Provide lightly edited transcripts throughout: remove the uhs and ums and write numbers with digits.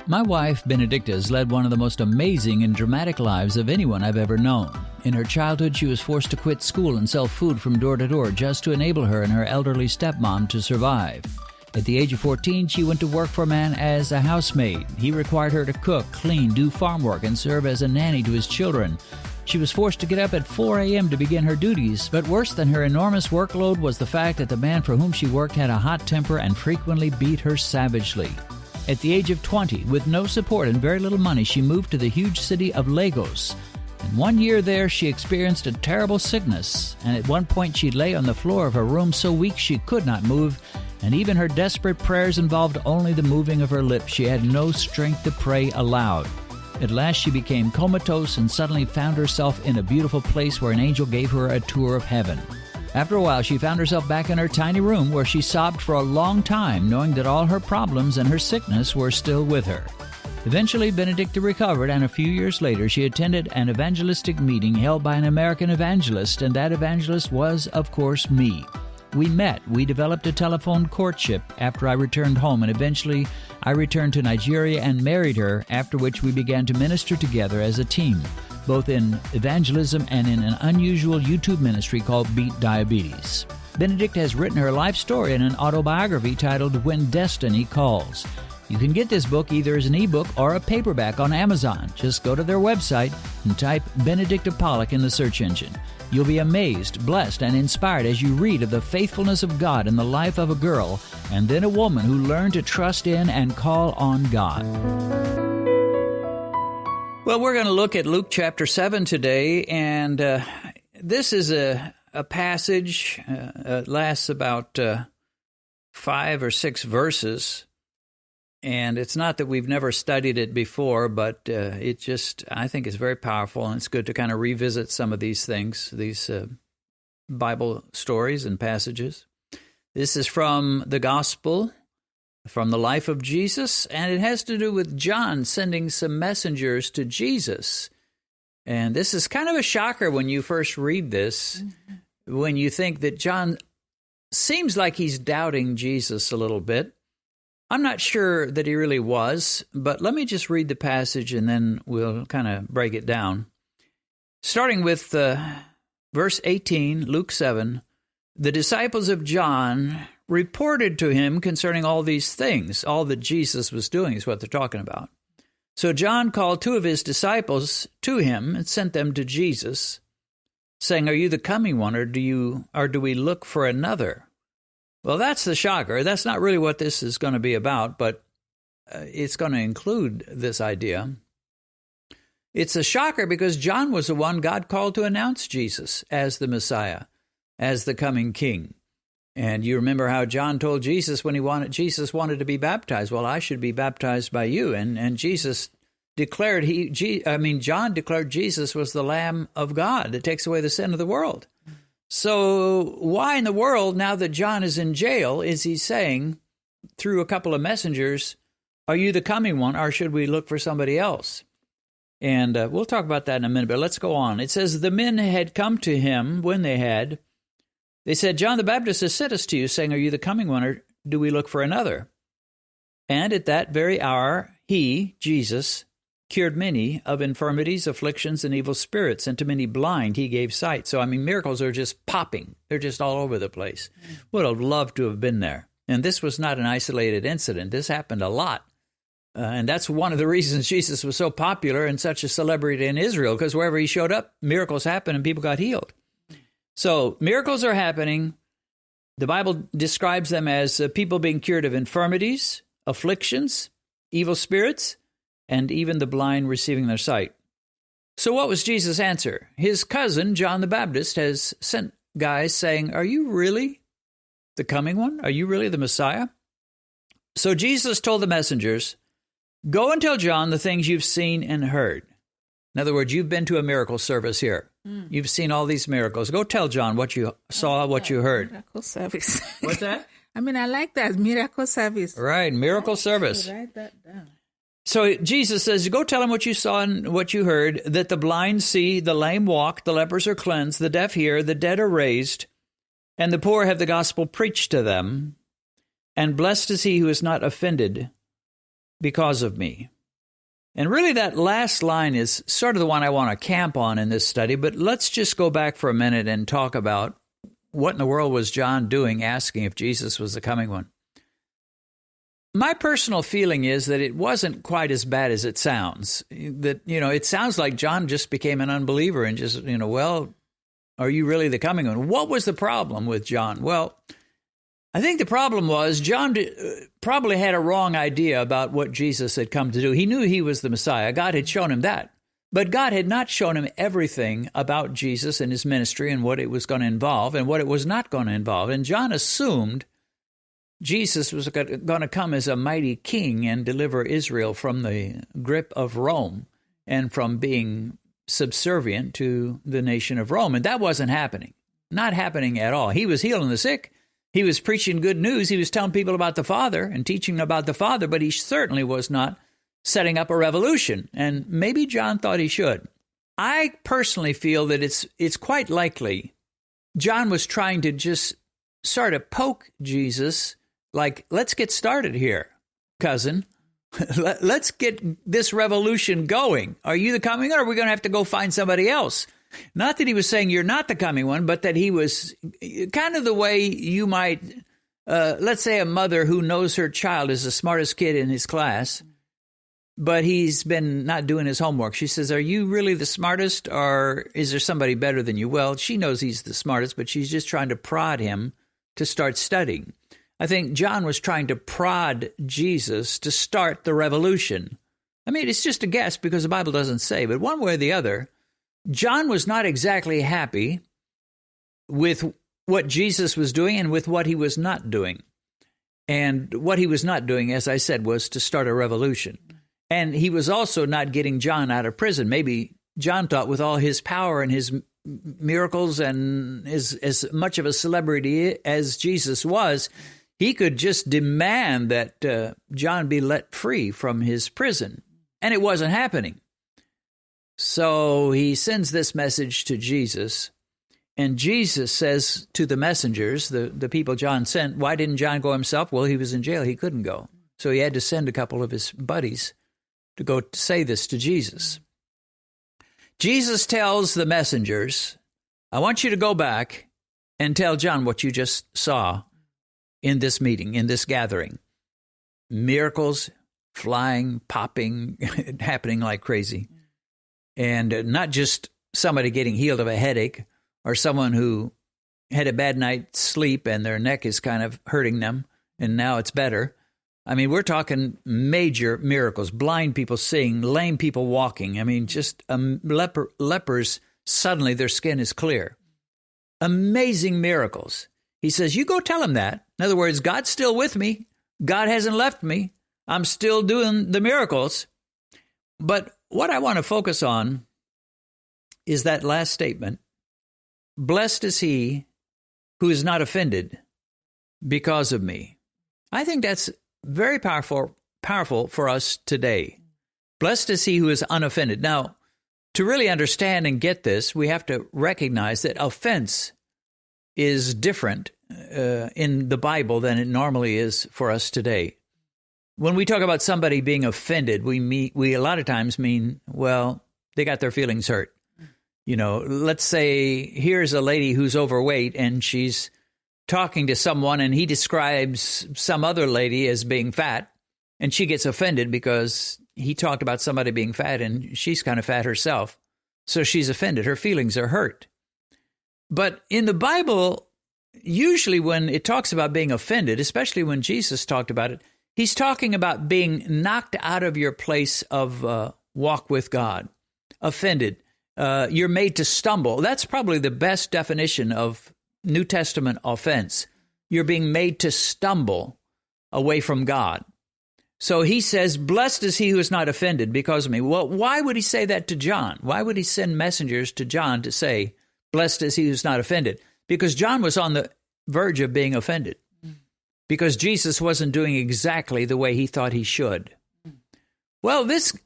My wife, Benedicta, has led one of the most amazing and dramatic lives of anyone I've ever known. In her childhood, she was forced to quit school and sell food from door to door just to enable her and her elderly stepmom to survive. At the age of 14, she went to work for a man as a housemaid. He required her to cook, clean, do farm work, and serve as a nanny to his children. She was forced to get up at 4 a.m. to begin her duties, but worse than her enormous workload was the fact that the man for whom she worked had a hot temper and frequently beat her savagely. At the age of 20, with no support and very little money, she moved to the huge city of Lagos. And 1 year there, she experienced a terrible sickness, and at one point she lay on the floor of her room so weak she could not move, and even her desperate prayers involved only the moving of her lips. She had no strength to pray aloud. At last she became comatose and suddenly found herself in a beautiful place where an angel gave her a tour of heaven. After a while, she found herself back in her tiny room where she sobbed for a long time, knowing that all her problems and her sickness were still with her. Eventually, Benedicta recovered, and a few years later, she attended an evangelistic meeting held by an American evangelist, and that evangelist was, of course, me. We met. We developed a telephone courtship after I returned home, and eventually I returned to Nigeria and married her, after which we began to minister together as a team, both in evangelism and in an unusual YouTube ministry called Beat Diabetes. Benedicta has written her life story in an autobiography titled When Destiny Calls. You can get this book either as an ebook or a paperback on Amazon. Just go to their website and type Benedicta Pollock in the search engine. You'll be amazed, blessed, and inspired as you read of the faithfulness of God in the life of a girl and then a woman who learned to trust in and call on God. Well, we're going to look at Luke chapter 7 today, and this is a passage that lasts about 5 or 6 verses, and it's not that we've never studied it before, but it just, I think, is very powerful, and it's good to kind of revisit some of these things, these Bible stories and passages. This is from the Gospel, from the life of Jesus, and it has to do with John sending some messengers to Jesus. And this is kind of a shocker when you first read this, when you think that John seems like he's doubting Jesus a little bit. I'm not sure that he really was, but let me just read the passage and then we'll kind of break it down. Starting with verse 18, Luke 7, the disciples of John reported to him concerning all these things. All that Jesus was doing is what they're talking about. So John called 2 of his disciples to him and sent them to Jesus, saying, "Are you the coming one, or do we look for another?" Well, that's the shocker. That's not really what this is going to be about, but it's going to include this idea. It's a shocker because John was the one God called to announce Jesus as the Messiah, as the coming King. And you remember how John told Jesus when Jesus wanted to be baptized, well, I should be baptized by you. And Jesus declared, John declared Jesus was the Lamb of God that takes away the sin of the world. So why in the world, now that John is in jail, is he saying through a couple of messengers, are you the coming one, or should we look for somebody else? And we'll talk about that in a minute, but let's go on. It says, the men had come to him when they said, John the Baptist has sent us to you, saying, are you the coming one, or do we look for another? And at that very hour, he, Jesus, cured many of infirmities, afflictions, and evil spirits, and to many blind he gave sight. So, miracles are just popping. They're just all over the place. Would have loved to have been there. And this was not an isolated incident. This happened a lot. And that's one of the reasons Jesus was so popular and such a celebrity in Israel, because wherever he showed up, miracles happened and people got healed. So miracles are happening. The Bible describes them as people being cured of infirmities, afflictions, evil spirits, and even the blind receiving their sight. So what was Jesus' answer? His cousin, John the Baptist, has sent guys saying, are you really the coming one? Are you really the Messiah? So Jesus told the messengers, go and tell John the things you've seen and heard. In other words, you've been to a miracle service here. You've seen all these miracles. Go tell John what you saw, what you heard. Miracle service. What's that? I like that, miracle service. Right, miracle service. Write that down. So Jesus says, go tell him what you saw and what you heard, that the blind see, the lame walk, the lepers are cleansed, the deaf hear, the dead are raised, and the poor have the gospel preached to them. And blessed is he who is not offended because of me. And really that last line is sort of the one I want to camp on in this study, but let's just go back for a minute and talk about what in the world was John doing asking if Jesus was the coming one. My personal feeling is that it wasn't quite as bad as it sounds. That, it sounds like John just became an unbeliever and just, well, are you really the coming one? What was the problem with John? Well, I think the problem was John probably had a wrong idea about what Jesus had come to do. He knew he was the Messiah. God had shown him that. But God had not shown him everything about Jesus and his ministry and what it was going to involve and what it was not going to involve. And John assumed Jesus was going to come as a mighty king and deliver Israel from the grip of Rome and from being subservient to the nation of Rome. And that wasn't happening. Not happening at all. He was healing the sick. He was preaching good news. He was telling people about the Father and teaching about the Father, but he certainly was not setting up a revolution. And maybe John thought he should. I personally feel that it's quite likely John was trying to just sort of poke Jesus, like, let's get started here, cousin. Let's get this revolution going. Are you the coming one, or are we going to have to go find somebody else? Not that he was saying you're not the coming one, but that he was kind of the way you might, let's say a mother who knows her child is the smartest kid in his class, but he's been not doing his homework. She says, are you really the smartest, or is there somebody better than you? Well, she knows he's the smartest, but she's just trying to prod him to start studying. I think John was trying to prod Jesus to start the revolution. I mean, it's just a guess because the Bible doesn't say, but one way or the other, John was not exactly happy with what Jesus was doing and with what he was not doing. And what he was not doing, as I said, was to start a revolution. And he was also not getting John out of prison. Maybe John thought with all his power and his miracles and as much of a celebrity as Jesus was, he could just demand that John be let free from his prison. And it wasn't happening. So he sends this message to Jesus, and Jesus says to the messengers, the people John sent, why didn't John go himself? Well, he was in jail. He couldn't go. So he had to send a couple of his buddies to go say this to Jesus. Jesus tells the messengers, I want you to go back and tell John what you just saw in this meeting, in this gathering. Miracles, flying, popping, happening like crazy. And not just somebody getting healed of a headache or someone who had a bad night's sleep and their neck is kind of hurting them and now it's better. I mean, we're talking major miracles, blind people seeing, lame people walking. I mean, just lepers, suddenly their skin is clear. Amazing miracles. He says, you go tell him that. In other words, God's still with me. God hasn't left me. I'm still doing the miracles. But what I want to focus on is that last statement. Blessed is he who is not offended because of me. I think that's very powerful for us today. Blessed is he who is unoffended. Now, to really understand and get this, we have to recognize that offense is different in the Bible than it normally is for us today. When we talk about somebody being offended, we a lot of times mean, well, they got their feelings hurt. Let's say here's a lady who's overweight and she's talking to someone and he describes some other lady as being fat, and she gets offended because he talked about somebody being fat and she's kind of fat herself. So she's offended. Her feelings are hurt. But in the Bible, usually when it talks about being offended, especially when Jesus talked about it, he's talking about being knocked out of your place of walk with God, offended. You're made to stumble. That's probably the best definition of New Testament offense. You're being made to stumble away from God. So he says, blessed is he who is not offended because of me. Well, why would he say that to John? Why would he send messengers to John to say, blessed is he who is not offended? Because John was on the verge of being offended. Because Jesus wasn't doing exactly the way he thought he should. Well, this,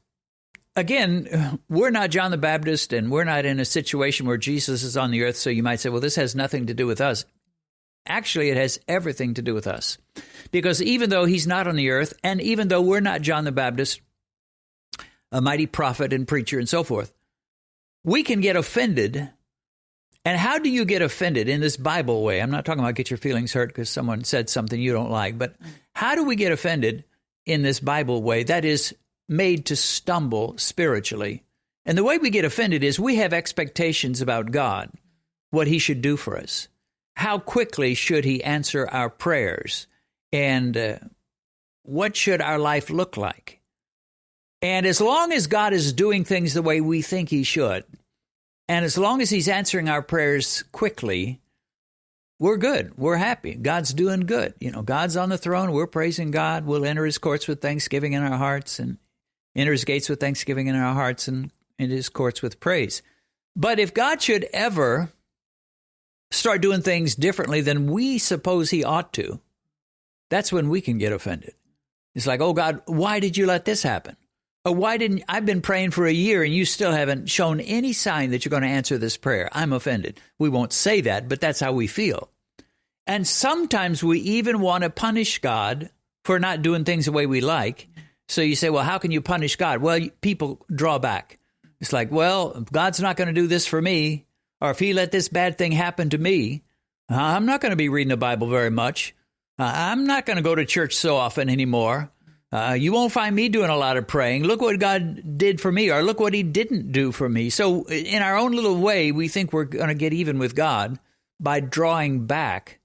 again, we're not John the Baptist, and we're not in a situation where Jesus is on the earth, so you might say, well, this has nothing to do with us. Actually, it has everything to do with us. Because even though he's not on the earth, and even though we're not John the Baptist, a mighty prophet and preacher and so forth. We can get offended. And how do you get offended in this Bible way? I'm not talking about get your feelings hurt because someone said something you don't like, but how do we get offended in this Bible way that is made to stumble spiritually? And the way we get offended is we have expectations about God, what he should do for us. How quickly should he answer our prayers? And what should our life look like? And as long as God is doing things the way we think he should, and as long as he's answering our prayers quickly, we're good. We're happy. God's doing good. You know, God's on the throne. We're praising God. We'll enter his courts with thanksgiving in our hearts and enter his gates with thanksgiving in our hearts and in his courts with praise. But if God should ever start doing things differently than we suppose he ought to, that's when we can get offended. It's like, oh, God, why did you let this happen? Or why didn't I've been praying for a year and you still haven't shown any sign that you're going to answer this prayer? I'm offended. We won't say that, but that's how we feel. And sometimes we even want to punish God for not doing things the way we like. So you say, well, how can you punish God? Well, people draw back. It's like, well, if God's not going to do this for me, or if he let this bad thing happen to me, I'm not going to be reading the Bible very much. I'm not going to go to church so often anymore. You won't find me doing a lot of praying. Look what God did for me, or look what he didn't do for me. So in our own little way, we think we're going to get even with God by drawing back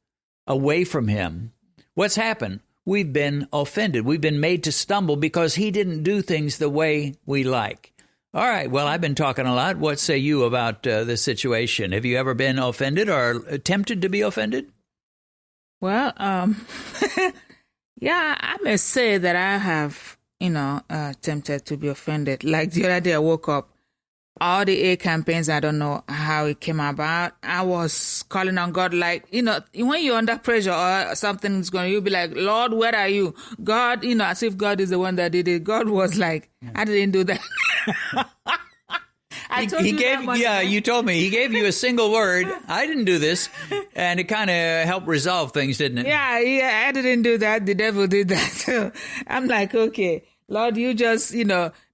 away from him. What's happened? We've been offended. We've been made to stumble because he didn't do things the way we like. All right, well, I've been talking a lot. What say you about this situation? Have you ever been offended or tempted to be offended? Well, yeah, I may say that I have, tempted to be offended. Like the other day I woke up, all the A campaigns, I don't know how it came about. I was calling on God like, when you're under pressure or something's going, you'll be like, Lord, where are you? God, as if God is the one that did it. God was like, I didn't do that. You told me. He gave you a single word. I didn't do this. And it kind of helped resolve things, didn't it? Yeah, I didn't do that. The devil did that. So I'm like, okay, Lord, you just,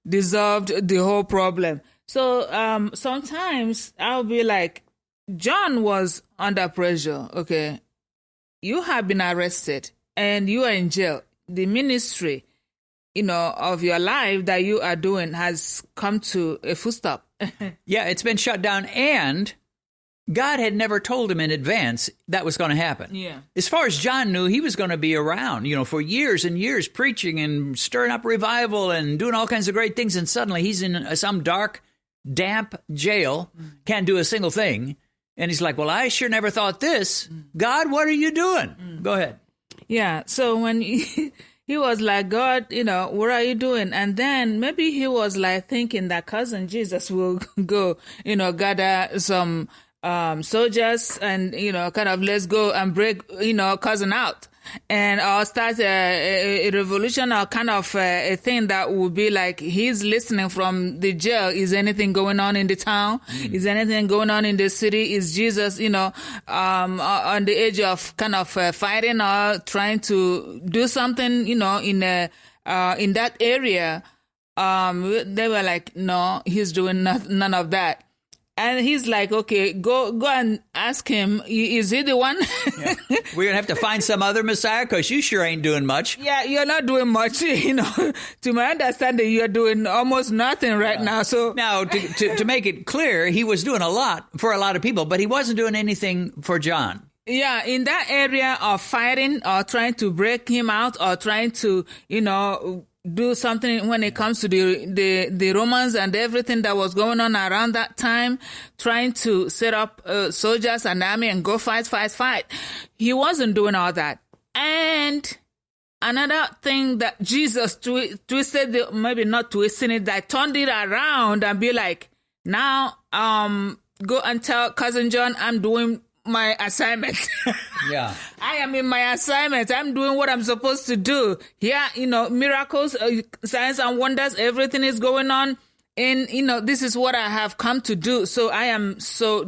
dissolved the whole problem. So sometimes I'll be like, John was under pressure, okay? You have been arrested and you are in jail. The ministry, of your life that you are doing has come to a full stop. Yeah, it's been shut down, and God had never told him in advance that was going to happen. Yeah. As far as John knew, he was going to be around, for years and years, preaching and stirring up revival and doing all kinds of great things, and suddenly he's in some dark, damp jail, can't do a single thing, and he's like, well, I sure never thought this. God, what are you doing? Go ahead. Yeah, so when he was like, God, what are you doing? And then maybe he was like thinking that cousin Jesus will go, gather some soldiers and, kind of let's go and break, cousin out. And I'll start a revolution or kind of a thing that would be like he's listening from the jail. Is anything going on in the town? Is anything going on in the city? Is Jesus, on the edge of kind of fighting or trying to do something, in that area? They were like, no, he's doing none of that. And he's like, okay, go and ask him, is he the one? Yeah. We're going to have to find some other Messiah because you sure ain't doing much. Yeah, you're not doing much. To my understanding, you're doing almost nothing right now. So now, to make it clear, he was doing a lot for a lot of people, but he wasn't doing anything for John. Yeah, in that area of fighting or trying to break him out or trying to, do something when it comes to the Romans and everything that was going on around that time, trying to set up soldiers and army and go fight. He wasn't doing all that. And another thing that Jesus twisted, maybe not twisting it, that turned it around and be like, now go and tell Cousin John I'm doing my assignment. Yeah. I am in my assignment. I'm doing what I'm supposed to do. Yeah, miracles, signs and wonders, everything is going on. And, this is what I have come to do. So I am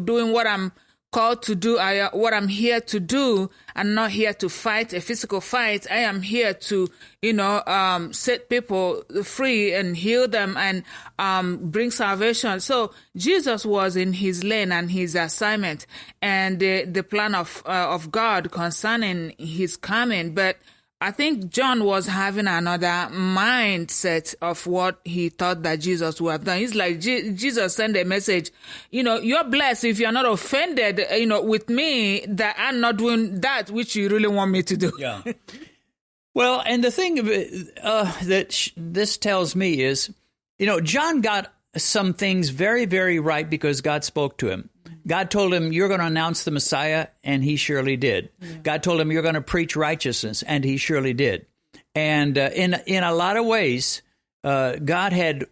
doing what I'm called to do, what I'm here to do. I'm not here to fight a physical fight. I am here to, set people free and heal them and bring salvation. So Jesus was in his lane and his assignment and the plan of God concerning his coming. But I think John was having another mindset of what he thought that Jesus would have done. It's like Jesus sent a message, you're blessed if you're not offended, with me, that I'm not doing that which you really want me to do. Yeah. Well, and the thing that this tells me is, John got some things very, very right because God spoke to him. God told him, you're going to announce the Messiah, and he surely did. Yeah. God told him, you're going to preach righteousness, and he surely did. And in a lot of ways, God had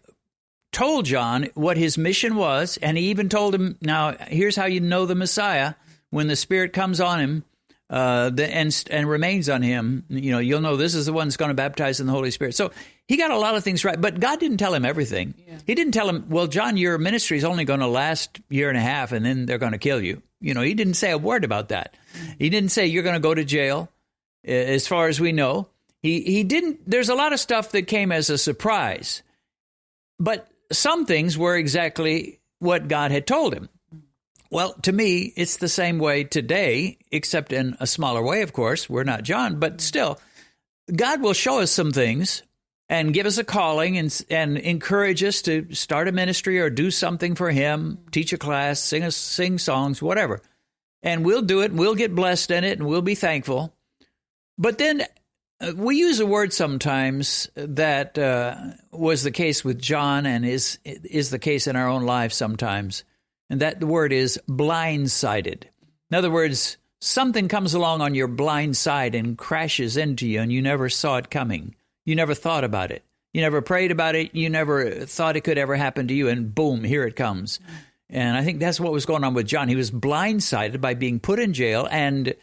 told John what his mission was, and he even told him, now, here's how you know the Messiah. When the Spirit comes on him and remains on him, you'll know this is the one that's going to baptize in the Holy Spirit. So he got a lot of things right, but God didn't tell him everything. Yeah. He didn't tell him, well, John, your ministry is only going to last a year and a half, and then they're going to kill you. He didn't say a word about that. He didn't say you're going to go to jail, as far as we know. He didn't. There's a lot of stuff that came as a surprise, but some things were exactly what God had told him. Well, to me, it's the same way today, except in a smaller way, of course. We're not John, but still, God will show us some things and give us a calling and encourage us to start a ministry or do something for him, teach a class, sing songs, whatever. And we'll do it, and we'll get blessed in it, and we'll be thankful. But then we use a word sometimes that was the case with John and is the case in our own lives sometimes. And that word is blindsided. In other words, something comes along on your blind side and crashes into you, and you never saw it coming. You never thought about it. You never prayed about it. You never thought it could ever happen to you, and boom, here it comes. And I think that's what was going on with John. He was blindsided by being put in jail, and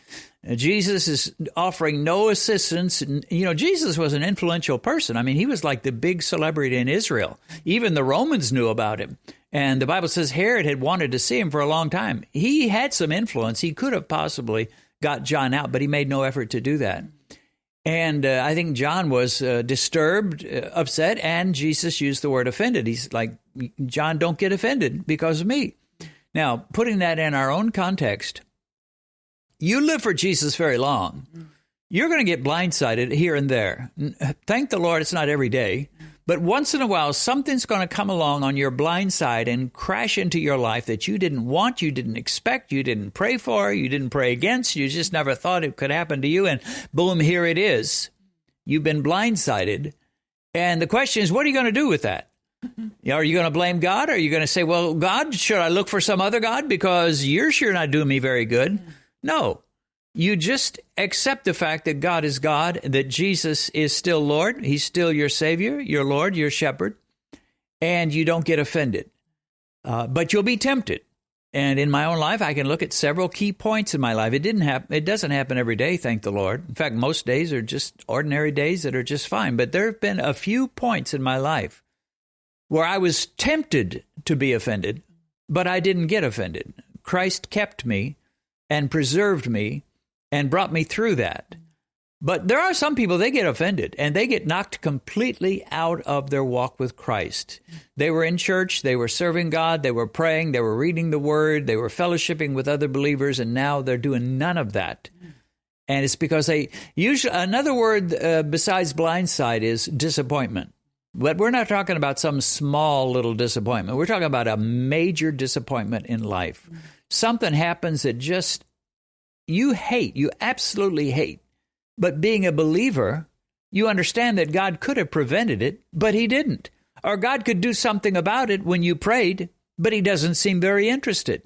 Jesus is offering no assistance. Jesus was an influential person. I mean, he was like the big celebrity in Israel. Even the Romans knew about him. And the Bible says Herod had wanted to see him for a long time. He had some influence. He could have possibly got John out, but he made no effort to do that. And I think John was disturbed, upset, and Jesus used the word offended. He's like, John, don't get offended because of me. Now, putting that in our own context, you live for Jesus very long. You're going to get blindsided here and there. Thank the Lord it's not every day. But once in a while, something's going to come along on your blind side and crash into your life that you didn't want, you didn't expect, you didn't pray for, you didn't pray against, you just never thought it could happen to you, and boom, here it is. You've been blindsided. And the question is, what are you going to do with that? Are you going to blame God? Or are you going to say, well, God, should I look for some other God because you're sure not doing me very good? No. You just accept the fact that God is God, that Jesus is still Lord. He's still your Savior, your Lord, your Shepherd, and you don't get offended. But you'll be tempted. And in my own life, I can look at several key points in my life. It doesn't happen every day, thank the Lord. In fact, most days are just ordinary days that are just fine. But there have been a few points in my life where I was tempted to be offended, but I didn't get offended. Christ kept me and preserved me and brought me through that. But there are some people, they get offended, and they get knocked completely out of their walk with Christ. They were in church, they were serving God, they were praying, they were reading the Word, they were fellowshipping with other believers, and now they're doing none of that. And it's because another word besides blindside is disappointment. But we're not talking about some small little disappointment. We're talking about a major disappointment in life. Something happens that just you absolutely hate. But being a believer, you understand that God could have prevented it, but he didn't. Or God could do something about it when you prayed, but he doesn't seem very interested.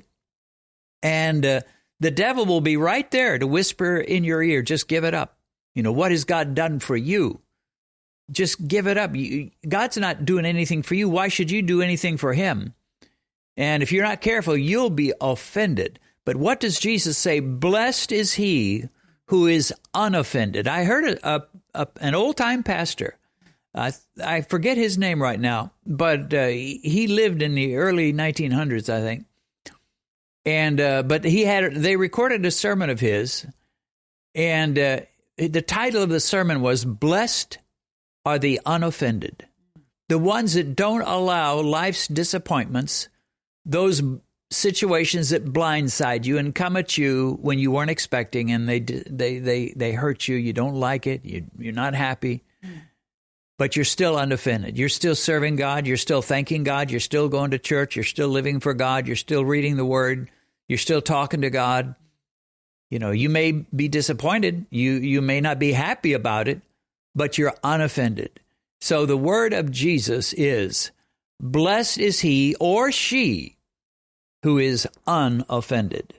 And the devil will be right there to whisper in your ear, just give it up. What has God done for you? Just give it up. God's not doing anything for you. Why should you do anything for him? And if you're not careful, you'll be offended. But what does Jesus say? Blessed is he who is unoffended. I heard an old-time pastor. I forget his name right now, but he lived in the early 1900s, I think. And but they recorded a sermon of his, and the title of the sermon was "Blessed Are the Unoffended," the ones that don't allow life's disappointments, those situations that blindside you and come at you when you weren't expecting, and they hurt you. You don't like it. You're not happy. But you're still unoffended. You're still serving God. You're still thanking God. You're still going to church. You're still living for God. You're still reading the Word. You're still talking to God. You know, you may be disappointed. You may not be happy about it, but you're unoffended. So the word of Jesus is, blessed is he or she who is unoffended.